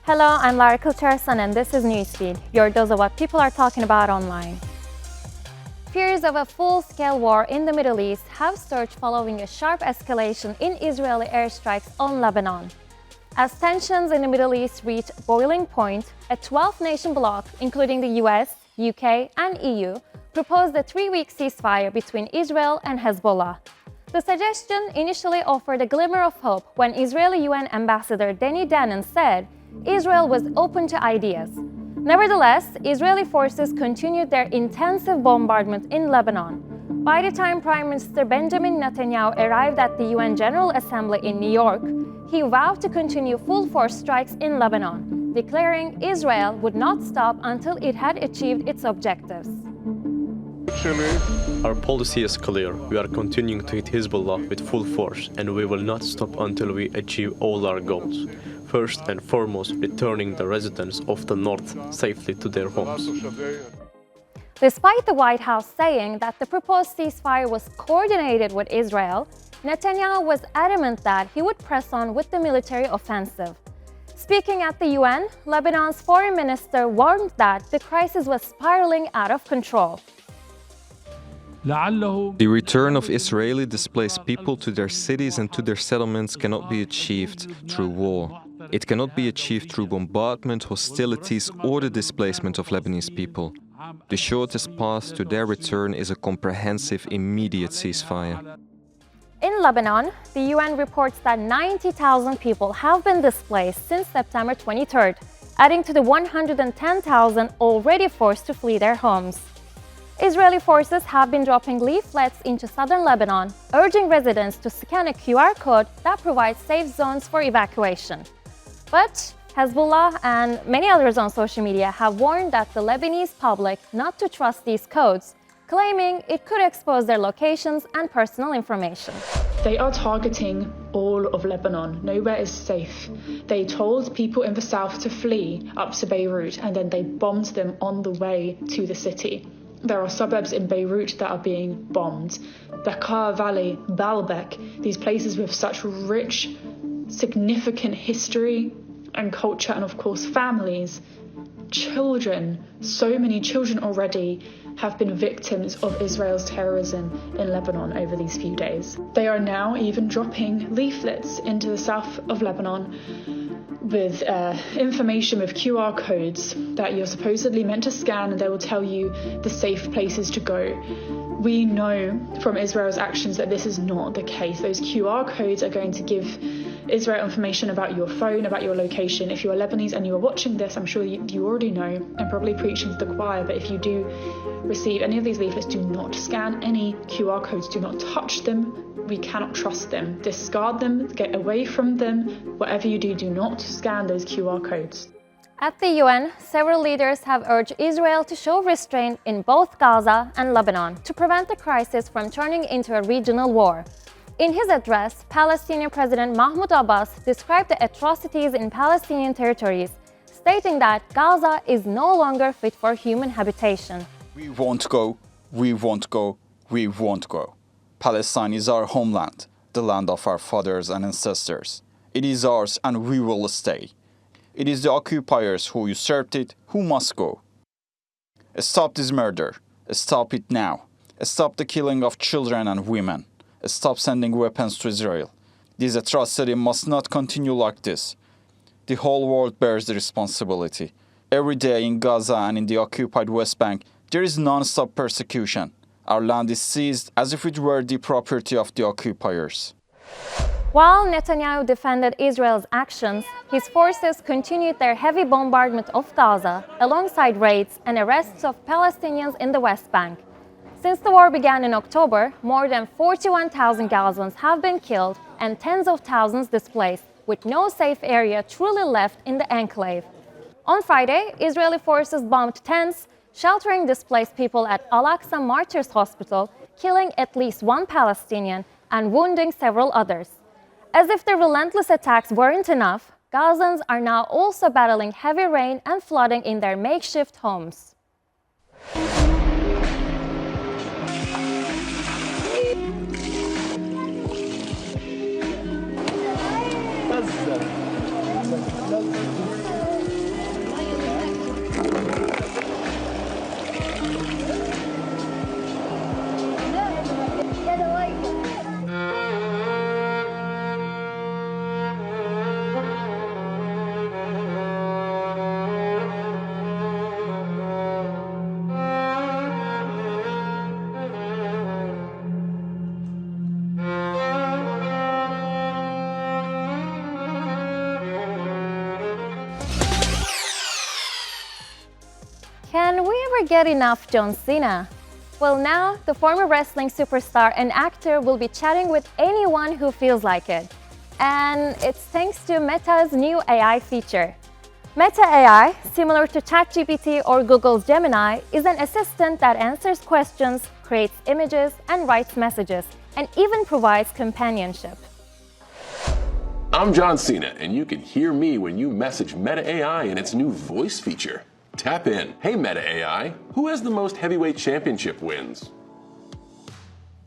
Hello, I'm Lara Kulcharsan and this is Newsfeed, your dose of what people are talking about online. Fears of a full-scale war in the Middle East have surged following a sharp escalation in Israeli airstrikes on Lebanon. As tensions in the Middle East reach boiling point, a 12-nation bloc, including the US, UK and EU, proposed a 3-week ceasefire between Israel and Hezbollah. The suggestion initially offered a glimmer of hope when Israeli UN Ambassador Danny Danon said Israel was open to ideas. Nevertheless, Israeli forces continued their intensive bombardment in Lebanon. By the time Prime Minister Benjamin Netanyahu arrived at the UN General Assembly in New York, he vowed to continue full-force strikes in Lebanon, declaring Israel would not stop until it had achieved its objectives. Our policy is clear. We are continuing to hit Hezbollah with full force, and we will not stop until we achieve all our goals. First and foremost, returning the residents of the north safely to their homes. Despite the White House saying that the proposed ceasefire was coordinated with Israel, Netanyahu was adamant that he would press on with the military offensive. Speaking at the UN, Lebanon's foreign minister warned that the crisis was spiraling out of control. The return of Israeli displaced people to their cities and to their settlements cannot be achieved through war. It cannot be achieved through bombardment, hostilities, or the displacement of Lebanese people. The shortest path to their return is a comprehensive, immediate ceasefire. In Lebanon, the UN reports that 90,000 people have been displaced since September 23rd, adding to the 110,000 already forced to flee their homes. Israeli forces have been dropping leaflets into southern Lebanon, urging residents to scan a QR code that provides safe zones for evacuation. But Hezbollah and many others on social media have warned that the Lebanese public not to trust these codes, claiming it could expose their locations and personal information. They are targeting all of Lebanon. Nowhere is safe. They told people in the south to flee up to Beirut, and then they bombed them on the way to the city. There are suburbs in Beirut that are being bombed. Bekaa Valley, Baalbek, these places with such rich, significant history and culture, and of course families, children. So many children already have been victims of Israel's terrorism in Lebanon over these few days. They are now even dropping leaflets into the south of Lebanon with information with QR codes that you're supposedly meant to scan, and they will tell you the safe places to go. We know from Israel's actions that this is not the case. Those QR codes are going to give Israel information about your phone, about your location. If you are Lebanese and you are watching this, I'm sure you already know. I'm probably preaching to the choir, but if you do receive any of these leaflets, do not scan any QR codes. Do not touch them. We cannot trust them. Discard them, get away from them. Whatever you do not scan those QR codes. At the UN, several leaders have urged Israel to show restraint in both Gaza and Lebanon to prevent the crisis from turning into a regional war. In his address, Palestinian President Mahmoud Abbas described the atrocities in Palestinian territories, stating that Gaza is no longer fit for human habitation. We won't go, we won't go, we won't go. Palestine is our homeland, the land of our fathers and ancestors. It is ours and we will stay. It is the occupiers who usurped it who must go. Stop this murder. Stop it now. Stop the killing of children and women. Stop sending weapons to Israel. This atrocity must not continue like this. The whole world bears the responsibility. Every day in Gaza and in the occupied West Bank, there is non-stop persecution. Our land is seized as if it were the property of the occupiers. While Netanyahu defended Israel's actions, his forces continued their heavy bombardment of Gaza, alongside raids and arrests of Palestinians in the West Bank. Since the war began in October, more than 41,000 Gazans have been killed and tens of thousands displaced, with no safe area truly left in the enclave. On Friday, Israeli forces bombed tents, sheltering displaced people at Al-Aqsa Martyrs Hospital, killing at least one Palestinian and wounding several others. As if the relentless attacks weren't enough, Gazans are now also battling heavy rain and flooding in their makeshift homes. get enough John Cena? Well, now the former wrestling superstar and actor will be chatting with anyone who feels like it. And it's thanks to Meta's new AI feature. Meta AI, similar to ChatGPT or Google's Gemini, is an assistant that answers questions, creates images, and writes messages, and even provides companionship. I'm John Cena, and you can hear me when you message Meta AI in its new voice feature. Tap in. Hey Meta AI, who has the most heavyweight championship wins?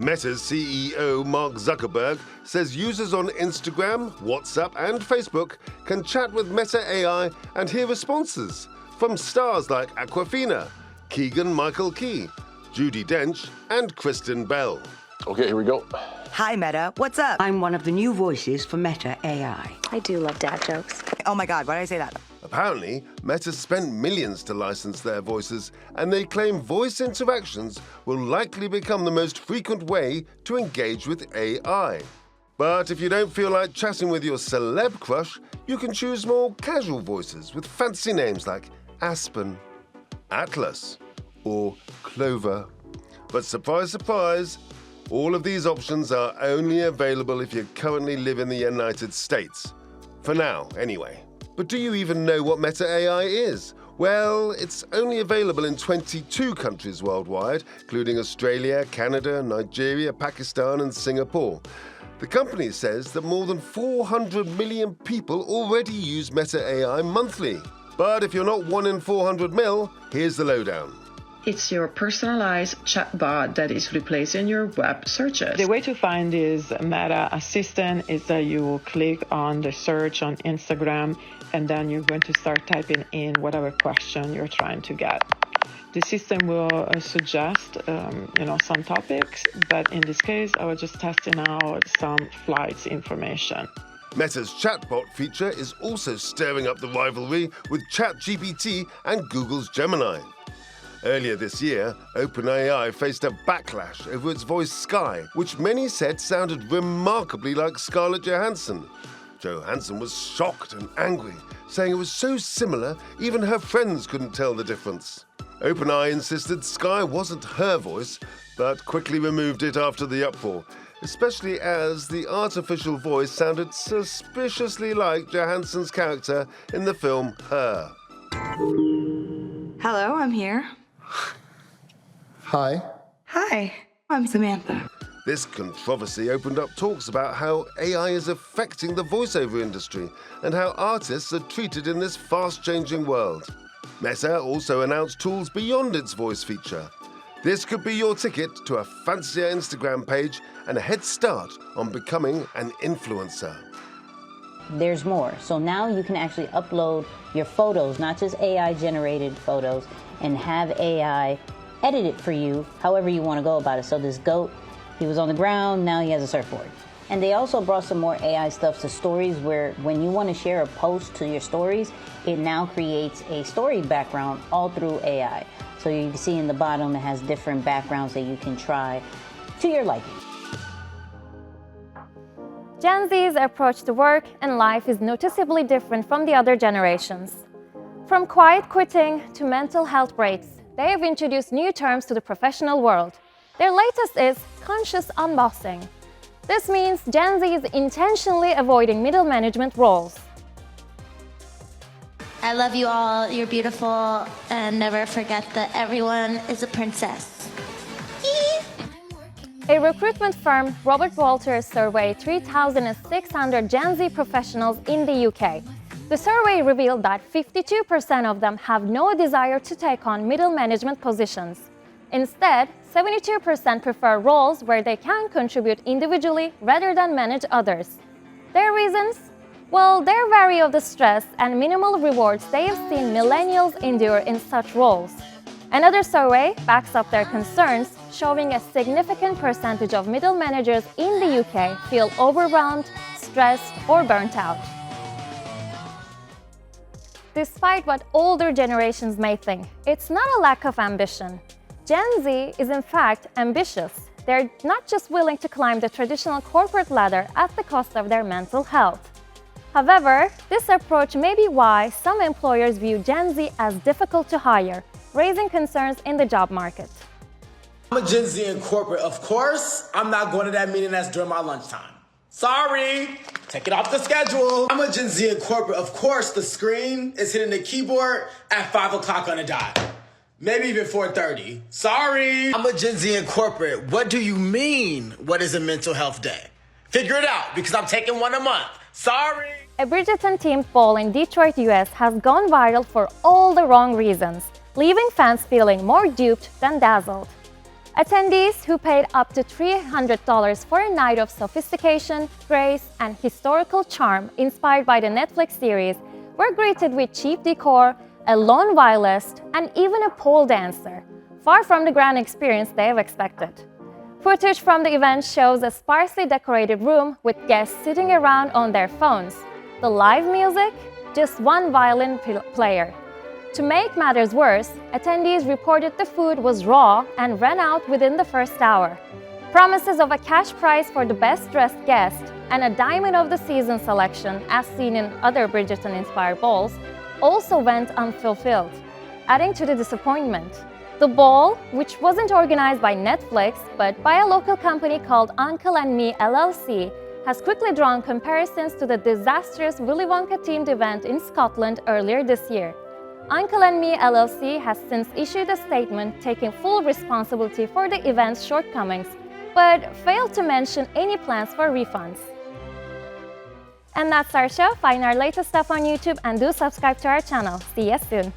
Meta's CEO Mark Zuckerberg says users on Instagram, WhatsApp and Facebook can chat with Meta AI and hear responses from stars like Awkwafina, Keegan-Michael Key, Judi Dench and Kristen Bell. Okay, here we go. Hi, Meta. What's up? I'm one of the new voices for Meta AI. I do love dad jokes. Oh my God, why did I say that? Apparently, Meta spent millions to license their voices, and they claim voice interactions will likely become the most frequent way to engage with AI. But if you don't feel like chatting with your celeb crush, you can choose more casual voices with fancy names like Aspen, Atlas, or Clover. But surprise, surprise, all of these options are only available if you currently live in the United States. For now, anyway. But do you even know what Meta AI is? Well, it's only available in 22 countries worldwide, including Australia, Canada, Nigeria, Pakistan, and Singapore. The company says that more than 400 million people already use Meta AI monthly. But if you're not 1 in 400 mil, here's the lowdown. It's your personalized chatbot that is replacing your web searches. The way to find this Meta Assistant is that you will click on the search on Instagram, and then you're going to start typing in whatever question you're trying to get. The system will suggest, some topics, but in this case, I was just testing out some flights information. Meta's chatbot feature is also stirring up the rivalry with ChatGPT and Google's Gemini. Earlier this year, OpenAI faced a backlash over its voice Sky, which many said sounded remarkably like Scarlett Johansson. Johansson was shocked and angry, saying it was so similar even her friends couldn't tell the difference. OpenAI insisted Sky wasn't her voice, but quickly removed it after the uproar, especially as the artificial voice sounded suspiciously like Johansson's character in the film Her. Hello, I'm here. Hi. Hi, I'm Samantha. This controversy opened up talks about how AI is affecting the voiceover industry and how artists are treated in this fast-changing world. Meta also announced tools beyond its voice feature. This could be your ticket to a fancier Instagram page and a head start on becoming an influencer. There's more. So now you can actually upload your photos, not just AI-generated photos, and have AI edit it for you however you want to go about it. So this goat, he was on the ground, now he has a surfboard. And they also brought some more AI stuff to stories where when you want to share a post to your stories, it now creates a story background all through AI. So you can see in the bottom it has different backgrounds that you can try to your liking. Gen Z's approach to work and life is noticeably different from the other generations. From quiet quitting to mental health breaks, they have introduced new terms to the professional world. Their latest is conscious unbossing. This means Gen Z is intentionally avoiding middle management roles. I love you all, you're beautiful, and never forget that everyone is a princess. A recruitment firm, Robert Walters, surveyed 3,600 Gen Z professionals in the UK. The survey revealed that 52% of them have no desire to take on middle management positions. Instead, 72% prefer roles where they can contribute individually rather than manage others. Their reasons? Well, they vary of the stress and minimal rewards they have seen millennials endure in such roles. Another survey backs up their concerns, showing a significant percentage of middle managers in the UK feel overwhelmed, stressed, or burnt out. Despite what older generations may think, it's not a lack of ambition. Gen Z is in fact ambitious. They're not just willing to climb the traditional corporate ladder at the cost of their mental health. However, this approach may be why some employers view Gen Z as difficult to hire, raising concerns in the job market. I'm a Gen Z in corporate. Of course, I'm not going to that meeting that's during my lunchtime. Sorry, take it off the schedule. I'm a Gen Z in corporate. Of course, the screen is hitting the keyboard at 5 o'clock on a dot. Maybe even 4:30. Sorry. I'm a Gen Z in corporate. What do you mean, what is a mental health day? Figure it out, because I'm taking one a month. Sorry. A Bridgerton-themed ball in Detroit, US has gone viral for all the wrong reasons, leaving fans feeling more duped than dazzled. Attendees who paid up to $300 for a night of sophistication, grace, and historical charm inspired by the Netflix series were greeted with cheap decor, a lone violist, and even a pole dancer, far from the grand experience they have expected. Footage from the event shows a sparsely decorated room with guests sitting around on their phones. The live music? Just one violin player. To make matters worse, attendees reported the food was raw and ran out within the first hour. Promises of a cash prize for the best-dressed guest and a Diamond of the Season selection, as seen in other Bridgerton-inspired balls, also went unfulfilled, adding to the disappointment. The ball, which wasn't organized by Netflix but by a local company called Uncle & Me LLC, has quickly drawn comparisons to the disastrous Willy Wonka-themed event in Scotland earlier this year. Uncle & Me LLC has since issued a statement taking full responsibility for the event's shortcomings, but failed to mention any plans for refunds. And that's our show. Find our latest stuff on YouTube and do subscribe to our channel. See you soon!